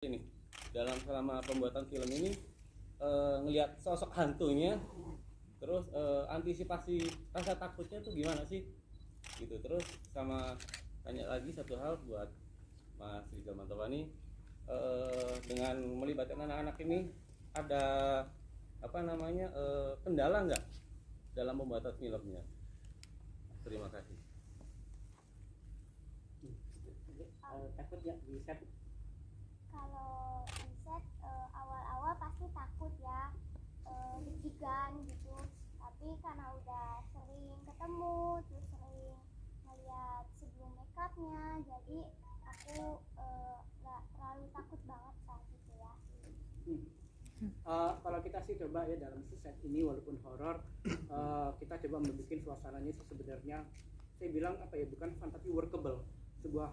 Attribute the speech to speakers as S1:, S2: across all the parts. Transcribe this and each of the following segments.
S1: ini dalam selama pembuatan film ini ngelihat sosok hantunya, terus antisipasi rasa takutnya tuh gimana sih gitu. Terus sama tanya lagi satu hal buat Mas Rizal Mantovani, dengan melibatkan anak-anak ini ada kendala nggak dalam pembuatan filmnya? Terima kasih.
S2: Takut ya di set?
S3: Kalau di set awal-awal pasti takut ya, deg-degan gitu. Tapi karena udah sering ketemu, terus sering ngeliat sebelum make upnya, jadi aku nggak terlalu takut banget saat itu ya.
S2: Kalau kita sih coba ya dalam set ini walaupun horor, kita coba membuat suasananya sebenarnya saya bilang bukan fun tapi workable, sebuah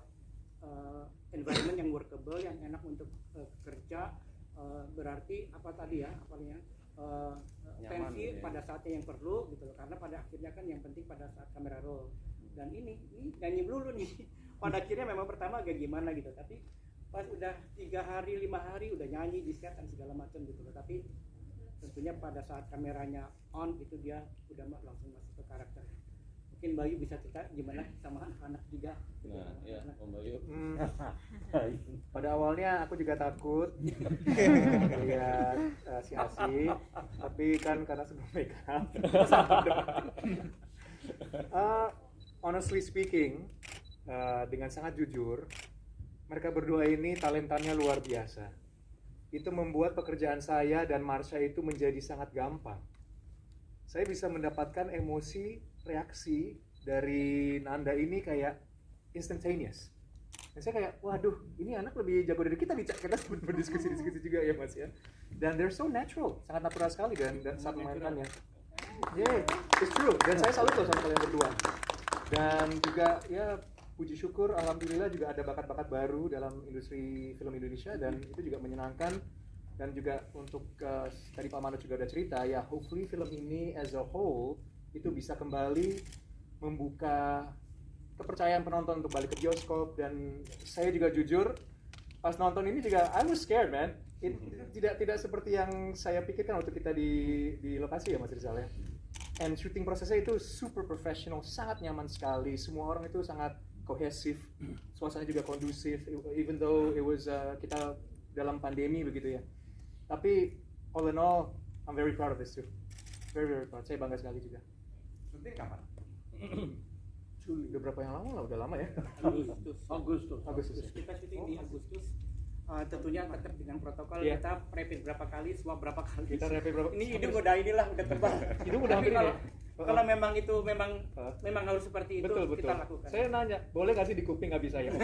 S2: environment yang workable, yang enak untuk kerja. Berarti tensi
S1: ya.
S2: pada saatnya yang perlu gitu loh, karena pada akhirnya kan yang penting pada saat kamera roll. Dan ini nyanyi melulu nih pada akhirnya memang pertama agak gimana gitu, tapi pas udah 3 hari 5 hari udah nyanyi di set dan segala macam gitu loh. Tapi tentunya pada saat kameranya on itu dia udah langsung masuk ke karakter. Mungkin Bayu bisa cerita gimana sama anak-anak juga gitu.
S1: Nah, ya, Om Bayu.
S4: Pada awalnya aku juga takut lihat si Asi, tapi kan karena sebelum make up. Honestly speaking, dengan sangat jujur, mereka berdua ini talentanya luar biasa. Itu membuat pekerjaan saya dan Marsha itu menjadi sangat gampang. Saya bisa mendapatkan emosi, reaksi dari Nanda ini kayak instantaneous. Dan saya kayak, waduh, ini anak lebih jago dari kita nih, kita berdiskusi-diskusi juga ya Mas ya. Dan they're so natural, sangat natural sekali dan saat memainkannya. Yeah, it's true. Dan saya salut loh sama kalian berdua. Dan juga ya puji syukur, alhamdulillah juga ada bakat-bakat baru dalam industri film Indonesia dan itu juga menyenangkan. Dan juga untuk tadi Pak Manoj juga udah cerita ya, hopefully film ini as a whole itu bisa kembali membuka kepercayaan penonton untuk balik ke bioskop. Dan saya juga jujur pas nonton ini juga I was scared man. Tidak seperti yang saya pikirkan waktu kita di lokasi ya Mas Rizal ya. And shooting prosesnya itu super professional, sangat nyaman sekali. Semua orang itu sangat kohesif, suasananya juga kondusif, even though it was kita dalam pandemi begitu ya. Tapi all in all, I'm very proud of this too. Very very proud. Saya bangga sekali juga.
S5: Syuting kapan?
S4: Juli. Udah berapa yang lama lah? Udah lama ya?
S2: Agustus. Kita syuting di Agustus. Tentunya tetap dengan protokol.
S4: Yeah.
S2: Kita rapid berapa kali, swab berapa kali.
S4: Kita rapid berapa?
S2: Ini hidung udah tebal.
S4: Hidung udah hampir
S2: kalau,
S4: ini.
S2: kalau memang itu memang harus seperti itu,
S4: Betul.
S2: kita lakukan.
S4: Saya nanya, boleh nggak sih di kuping nggak bisa ya?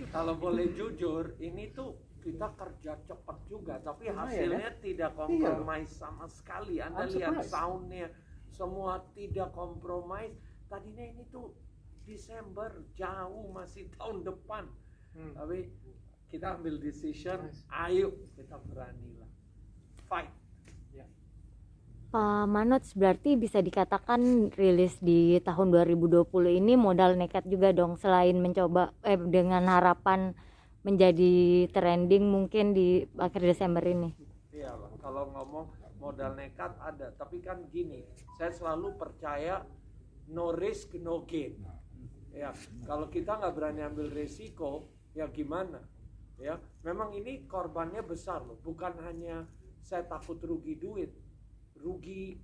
S5: Kalau boleh jujur, ini tuh kita kerja cepat juga, tapi
S4: Lumayan,
S5: hasilnya tidak kompromis sama sekali. Anda
S4: I'm
S5: lihat
S4: surprised.
S5: soundnya, semua tidak kompromis. Tadinya ini tuh Desember, jauh masih tahun depan. Tapi kita ambil decision,
S4: Nice.
S5: ayo kita beranilah fight.
S6: Pak Manoj, berarti bisa dikatakan rilis di tahun 2020 ini modal nekat juga dong, selain mencoba dengan harapan menjadi trending mungkin di akhir Desember ini.
S5: Iya, kalau ngomong modal nekat ada, tapi kan gini, saya selalu percaya no risk no gain. Ya, kalau kita nggak berani ambil resiko, ya gimana? Ya, memang ini korbannya besar loh, bukan hanya saya takut rugi duit, rugi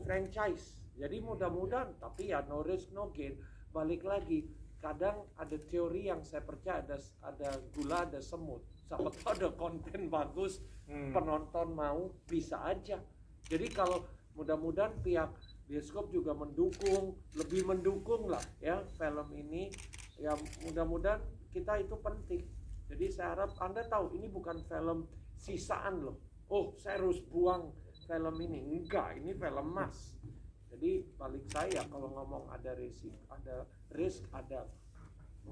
S5: franchise. Jadi mudah-mudahan, tapi ya no risk no gain. Balik lagi, kadang ada teori yang saya percaya, ada gula ada semut. Siapa tahu ada konten bagus, penonton mau, bisa aja. Jadi kalau mudah-mudahan pihak bioskop juga lebih mendukung lah ya film ini. Ya mudah-mudahan kita itu penting. Jadi saya harap Anda tahu ini bukan film sisaan loh. Oh, saya harus buang film ini. Enggak, ini film mas. Jadi balik saya kalau ngomong ada risk, ada.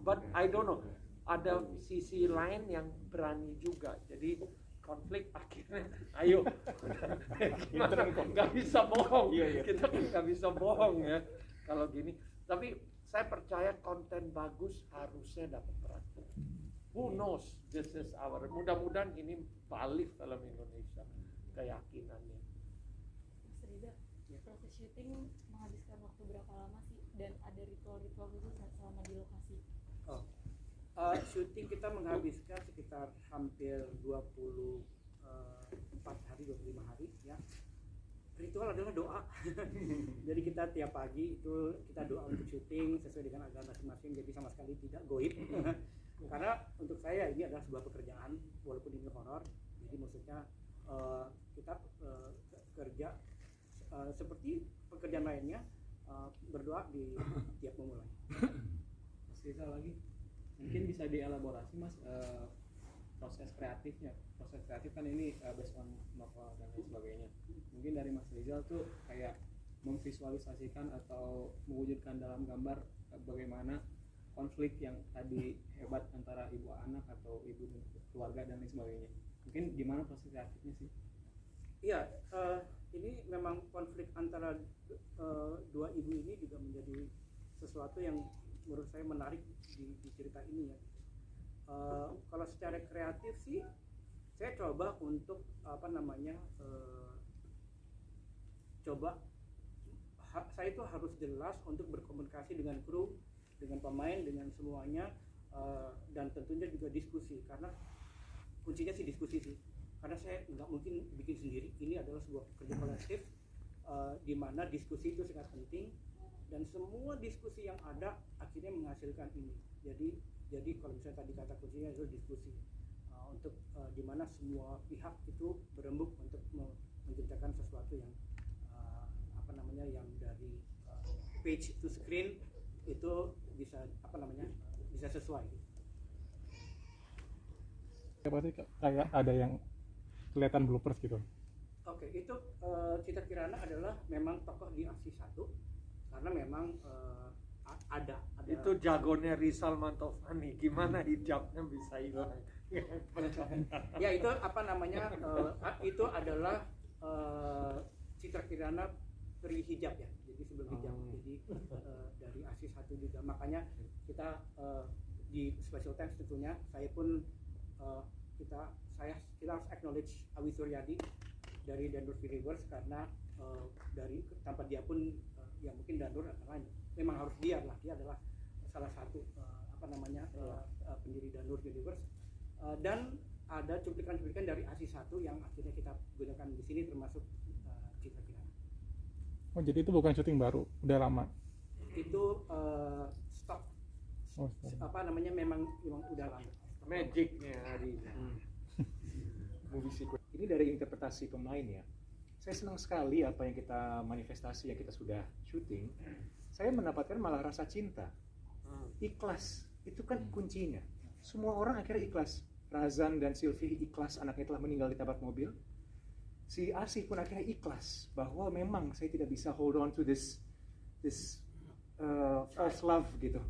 S5: But I don't know. Ada sisi lain yang berani juga. Jadi konflik akhirnya, ayo. Nggak bisa bohong. Kita nggak bisa bohong ya kalau gini. Tapi saya percaya konten bagus harusnya dapat perhatian. Who knows, this is our, mudah-mudahan ini balik dalam Indonesia keyakinannya.
S7: Mas Riza, proses syuting menghabiskan waktu berapa lama sih? Dan ada ritual-ritual khusus nggak selama di lokasi?
S2: Syuting kita menghabiskan sekitar hampir 24 hari, 25 hari ya. Ritual adalah doa. Jadi kita tiap pagi itu kita doa untuk syuting sesuai dengan agama masing-masing, jadi sama sekali tidak goib. Karena untuk saya ini adalah sebuah pekerjaan walaupun ini horor. Jadi maksudnya kita kerja seperti pekerjaan lainnya, berdoa di tiap memulai.
S1: Mas Riza lagi, mungkin bisa dielaborasi Mas, proses kreatifnya. Proses kreatif kan ini based on novel dan lain sebagainya. Mungkin dari Mas Rizal tuh kayak memvisualisasikan atau mewujudkan dalam gambar bagaimana konflik yang tadi hebat antara ibu anak atau ibu dan keluarga dan lain sebagainya. Mungkin gimana proses kreatifnya sih?
S2: Iya, ini memang konflik antara dua ibu ini juga menjadi sesuatu yang menurut saya menarik di cerita ini ya. Kalau secara kreatif sih, saya coba untuk saya itu harus jelas untuk berkomunikasi dengan kru, dengan pemain, dengan semuanya, dan tentunya juga diskusi, karena kuncinya sih diskusi sih. Karena saya nggak mungkin bikin sendiri, ini adalah sebuah kerja kolektif, di mana diskusi itu sangat penting, dan semua diskusi yang ada akhirnya menghasilkan ini. Jadi kalau misalnya tadi kata kuncinya itu diskusi, untuk di mana semua pihak itu berembuk untuk menciptakan sesuatu yang yang dari page to screen itu bisa bisa sesuai.
S8: Berarti kayak ada yang kelihatan bloopers gitu.
S2: Oke, itu Citra Kirana adalah memang tokoh di aksi 1 karena memang ada
S5: Itu jagonya Rizal Mantovani, gimana hijabnya bisa hilang?
S2: ya itu itu adalah Citra Kirana peri hijab ya, jadi sebelum hijab. Jadi dari aksi 1 juga, makanya kita di Special Thanks tentunya saya pun kita harus acknowledge Awi Suryadi dari Danur Rivers, karena dari tanpa dia pun ya mungkin Danur memang harus dia adalah salah satu pendiri Danur Universe, dan ada cuplikan-cuplikan dari ASI 1 yang akhirnya kita gunakan di sini, termasuk Citra Kirana.
S8: Oh, jadi itu bukan syuting baru, udah lama.
S2: Itu stop.
S8: Oh, stop.
S2: Memang udah lama.
S5: Magicnya hari ini.
S4: Movie sequence. Ini dari interpretasi pemain ya. Saya senang sekali apa yang kita manifestasi, yang kita sudah syuting. Saya mendapatkan malah rasa cinta. Ikhlas, itu kan kuncinya. Semua orang akhirnya ikhlas. Razan dan Sylvie ikhlas anaknya telah meninggal di tabrak mobil. Si Asih pun akhirnya ikhlas bahwa memang saya tidak bisa hold on to this false love gitu.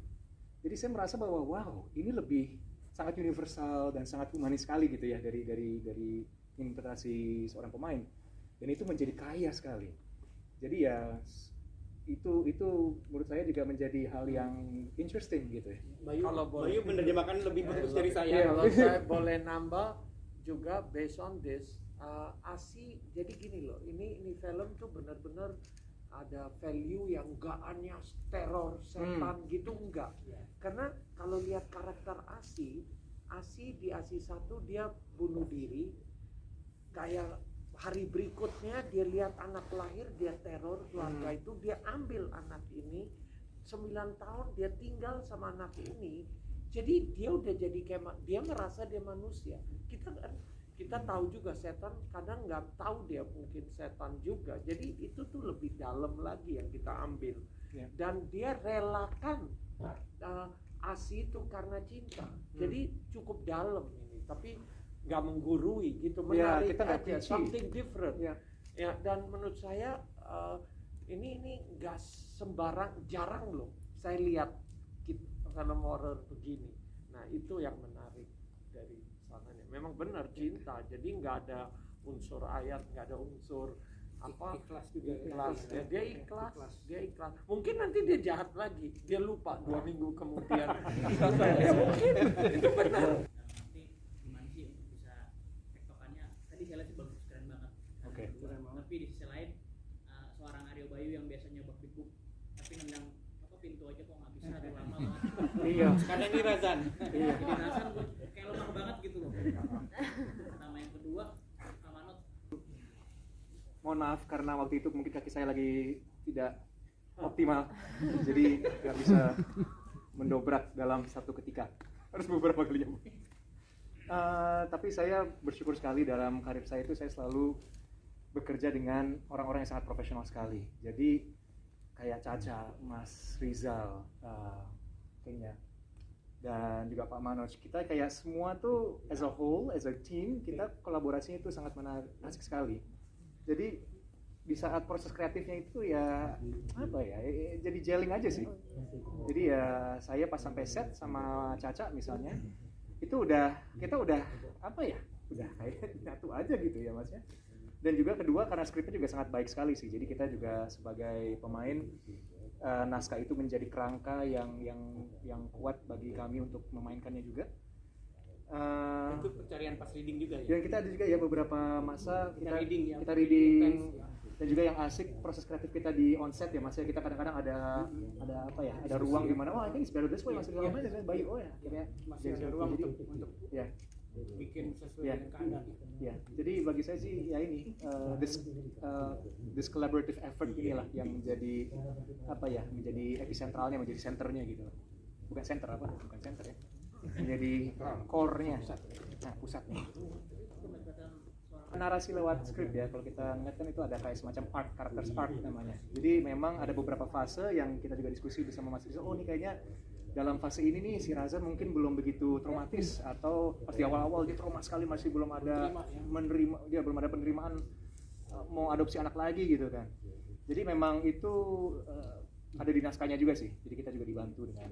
S4: Jadi saya merasa bahwa wow, ini lebih sangat universal dan sangat humanis sekali gitu ya dari interpretasi seorang pemain. Dan itu menjadi kaya sekali. Jadi ya itu menurut saya juga menjadi hal yang interesting gitu ya.
S2: Bayu menerjemahkan lebih bagus dari saya.
S5: Kalau saya boleh nambah juga based on this, ASI jadi gini loh, ini film tuh benar-benar ada value yang enggak hanya teror setan gitu, enggak. Karena kalau lihat karakter ASI di ASI 1 dia bunuh diri, kayak hari berikutnya dia lihat anak lahir, dia teror keluarga itu, dia ambil anak ini 9 tahun dia tinggal sama anak ini. Jadi dia udah jadi kayak, dia merasa dia manusia. Kita tahu juga setan kadang nggak tahu dia mungkin setan juga. Jadi itu tuh lebih dalam lagi yang kita ambil. Dan dia relakan ASI itu karena cinta. Jadi cukup dalam ini, tapi nggak menggurui gitu, menarik
S4: kita
S5: aja,
S4: benci.
S5: something different.
S4: Ya.
S5: Dan menurut saya ini nggak sembarang, jarang loh saya lihat film horror begini. Nah itu yang menarik dari sananya. Memang benar cinta, jadi nggak ada unsur ayat, nggak ada unsur apa
S2: ikhlas juga ya.
S5: ikhlas ya, dia ikhlas mungkin nanti dia jahat lagi, dia lupa 2 minggu kemudian. Ya mungkin itu benar.
S9: nanti gimana sih untuk bisa tektokannya, tadi saya lihat sih bagus, keren banget.
S4: Oke.
S9: Keren banget. Tapi di sisi lain seorang Aryo Bayu yang biasanya bak big tapi nendang apa pintu aja kok nggak bisa, udah lama banget.
S4: Iya.
S2: Kadang ini Razan.
S4: Iya.
S9: Jadi Hasan gue kayak lemah banget gitu loh. Sama yang kedua Amanot.
S4: Mohon maaf karena waktu itu mungkin kaki saya lagi tidak optimal, jadi nggak bisa mendobrak dalam satu ketika, harus beberapa kali nyambung. Tapi saya bersyukur sekali dalam karir saya itu saya selalu bekerja dengan orang-orang yang sangat profesional sekali. Jadi kayak Caca, Mas Rizal, kayaknya, dan juga Pak Manoj, kita kayak semua tuh as a whole, as a team, kita kolaborasinya itu sangat menarik, asik sekali. Jadi di saat proses kreatifnya itu ya apa ya, jadi gelling aja sih. Jadi ya saya pas sampai set sama Caca misalnya, itu kita udah apa ya, udah kayak nyatu aja gitu ya Mas ya. Dan juga kedua karena skripnya juga sangat baik sekali sih. Jadi kita juga sebagai pemain, naskah itu menjadi kerangka yang kuat bagi kami untuk memainkannya juga.
S2: Itu pencarian pas reading juga ya.
S4: Dan kita ada juga ya beberapa masa
S2: Kita reading ya.
S4: kita reading
S2: Intense, ya.
S4: dan juga yang asik proses kreatif kita di onset ya Mas ya. Kita kadang-kadang ada apa ya, ada ruang di mana oh ini better this way masih dalam aja baik oh ya akhirnya
S2: Masih ada ruang untuk
S4: ya
S2: bikin sesuai
S4: ya
S2: dengan keadaan.
S4: ya. Jadi bagi saya sih ya ini this collaborative effort inilah yang menjadi apa ya, menjadi epicentralnya, menjadi senternya gitu. Bukan center apa? Bukan center ya. Menjadi core-nya, pusatnya. Narasi lewat skrip ya, kalau kita ngeliat kan itu ada kayak semacam art, characters art namanya. Jadi memang ada beberapa fase yang kita juga diskusi bersama Mas Rizal, oh ini kayaknya dalam fase ini nih si Razan mungkin belum begitu traumatis, atau pas di awal-awal dia trauma sekali, masih belum ada dia belum ada penerimaan mau adopsi anak lagi gitu kan. Jadi memang itu ada di naskahnya juga sih. Jadi kita juga dibantu dengan